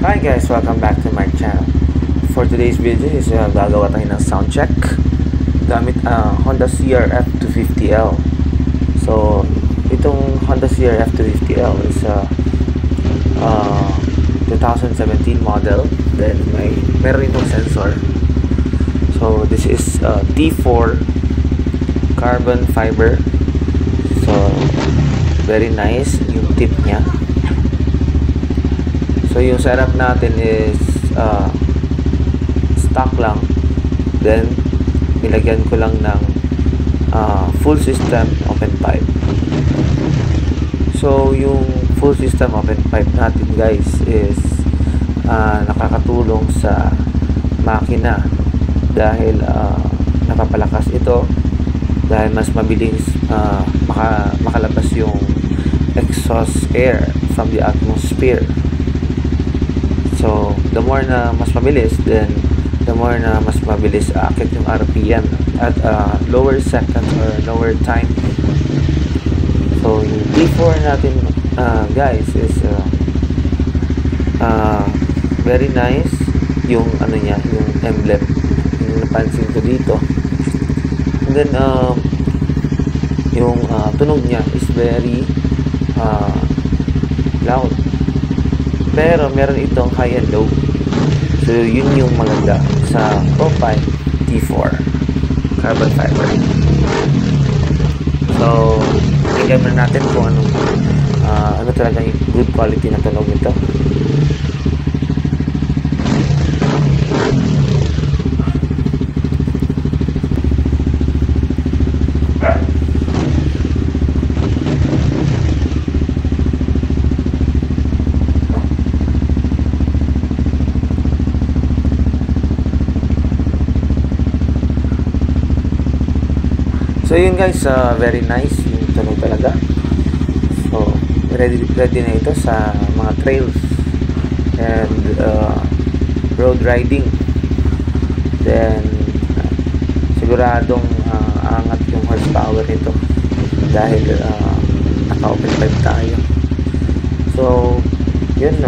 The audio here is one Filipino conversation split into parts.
Hi guys, welcome back to my channel. For today's video is gagawa tayo ng sound check gamit Honda CRF 250L. So itong Honda CRF 250L is 2017 model. Then meron itong sensor. So this is T4 carbon fiber. So very nice yung tip niya. So yung setup natin is stock lang. Then nilagyan ko lang ng full system open pipe. So yung full system open pipe natin guys is nakakatulong sa makina dahil napapalakas ito dahil mas mabilis makalabas yung exhaust air from the atmosphere. So, the more na mas mabilis, then the more na mas mabilis aakit yung RPM at lower second or lower time. So, yung T4 natin guys is very nice yung ano niya, yung emblem. Yung napansin ko dito. And then, yung tunog niya is very loud. Pero meron itong high and low. So yun yung maganda sa profile T4 carbon fiber. So tingnan muna natin kung ano talaga yung good quality na tunog nito. So yun guys, very nice yung tunog talaga. So ready na ito sa mga trails and road riding. Then siguradong angat yung horsepower nito dahil naka-open pipe tayo. So yun,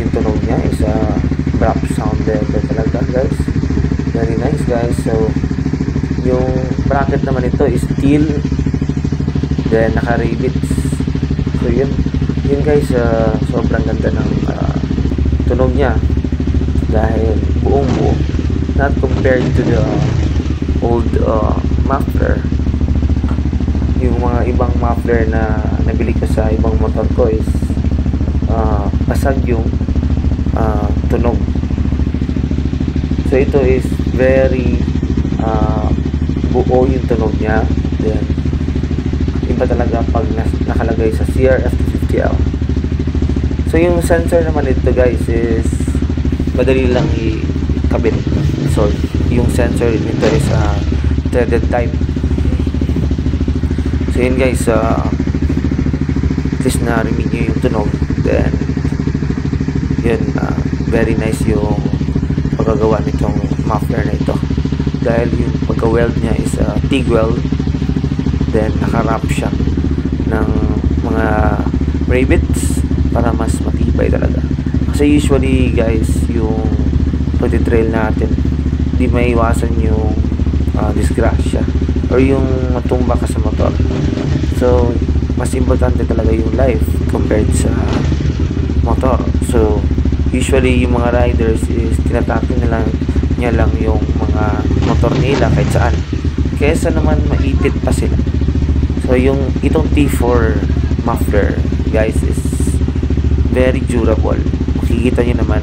yung tunog niya is drop sound level talaga guys. Very nice guys. So yung bracket naman ito is steel, then naka-rivets. So yun guys, sobrang ganda ng tunog niya dahil buong buo, not compared to the old muffler. Yung mga ibang muffler na nabili ko sa ibang motor ko is basag yung tunog. So ito is very buo yung tunog niya. Then iba talaga pag nakalagay sa CRF 250L. So yung sensor naman ito guys is madali lang ikabit. So yung sensor nito is threaded type. So yun guys, at least narinig nyo yung tunog. Then yun, very nice yung pagkagawa nitong muffler na ito dahil yung pagka-weld niya is TIG weld. Then naka-wrap siya ng mga rivets para mas matibay talaga. Kasi usually guys, yung pagti-trail natin, di maiwasan yung disgrasya or yung matumba ka sa motor. So mas importante talaga yung life compared sa motor. So usually yung mga riders is tinatake niya lang yung mga motor nila kahit saan, kaysa naman maipit pa sila. So yung itong T4 muffler guys is very durable. Makikita nyo naman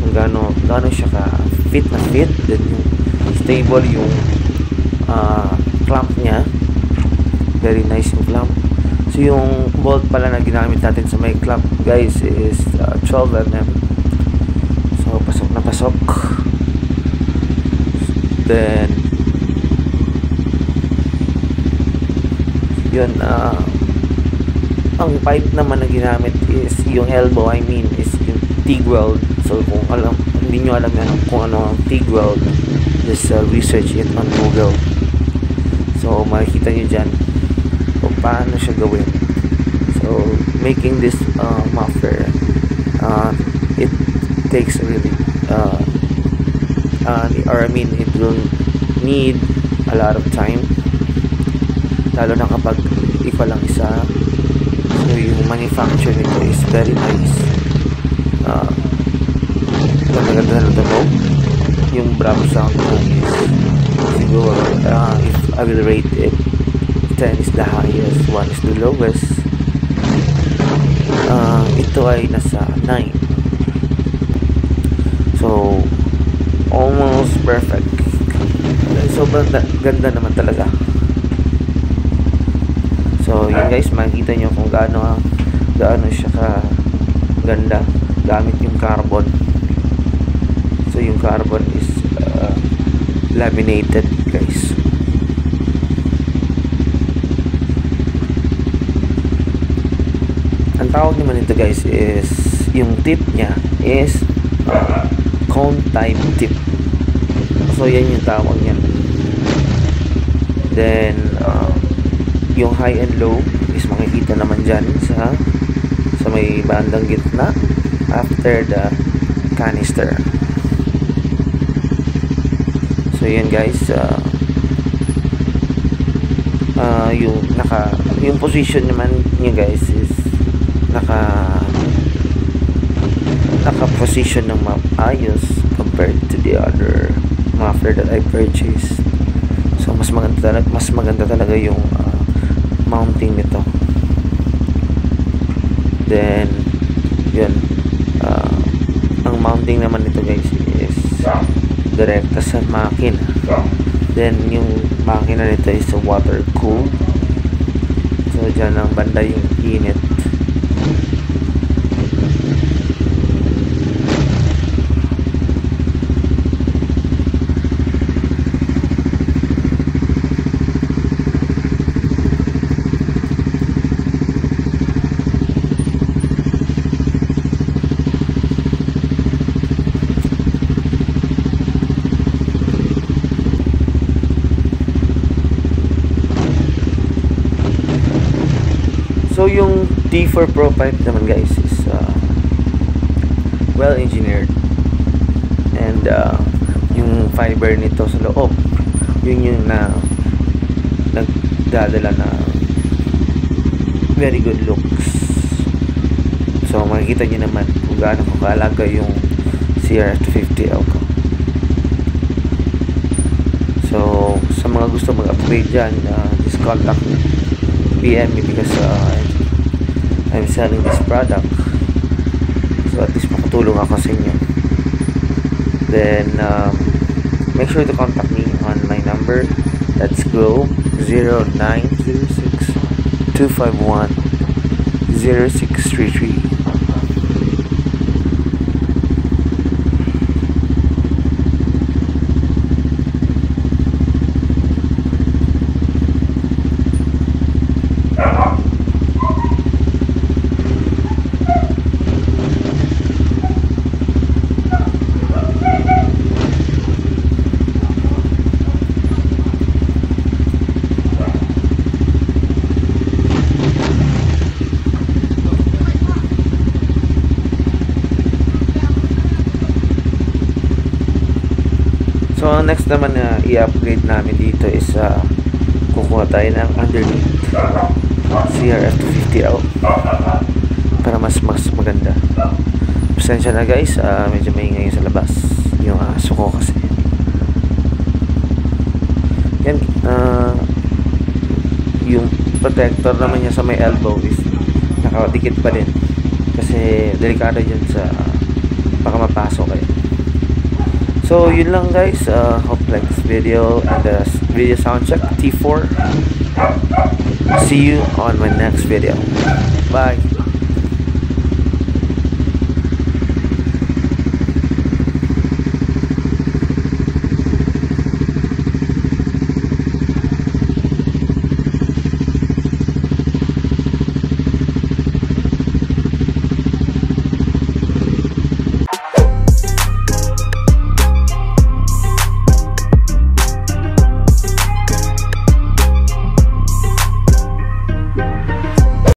kung gaano siya ka fit na fit. Then yung stable yung clamp niya, very nice yung clamp. So yung bolt pala na ginamit natin sa may clamp guys is 12mm. So pasok na pasok. Then yun, ang pipe naman na ginamit is yung elbow, is yung TIG weld. So kung hindi nyo alam yan kung ano ang TIG weld, just research it on Google. So makikita nyo dyan kung paano siya gawin. So making this muffler it takes really it will need a lot of time, lalo na kapag ikaw lang isa. So yung manufacture nito is very nice. Maganda na tunog. Yung Bravo sound is siguro, if I will rate it, 10 is the highest, 1 is the lowest. Ito ay nasa 9. So almost perfect. Sobrang ganda naman talaga. So yun guys, makikita nyo kung gaano siya ka ganda gamit yung carbon. So yung carbon is laminated guys. Ang tawag naman nito guys is, yung tip niya is cone type tip. So yan yung tawag niya. Then yung high and low is makikita naman dyan sa may bandang gitna after the canister. So yan guys, yung position naman niya guys is naka-position ng maayos compared to the other muffler that I purchased. So mas maganda talaga yung mounting nito. Then yun, ang mounting naman nito guys is direkta sa makina. Then yung makina nito is water cooled. So dyan ang banda yung init. So yung D4 Pro pipe naman guys is well engineered, and yung fiber nito sa loob, yun yung nagdadala na very good looks. So makikita nyo naman kung gaano kakalaga yung CRF250L ko. So sa mga gusto mag-upgrade dyan, just contact me, PM me, because I'm selling this product. So at least makatulong ako sa inyo. Then make sure to contact me on my number. Let's go 0906-251-0633. So ang next naman na i-upgrade namin dito is kukuha tayo ng underneath CRF250L para mas maganda. Pasensya na guys, medyo maingay sa labas yung aso ko kasi. Yan, yung protector naman niya sa may elbow is nakadikit pa din kasi delikado dyan sa baka mapasok kayo. So yun lang guys, hope you like this video and the video sound check T4. See you on my next video. Bye.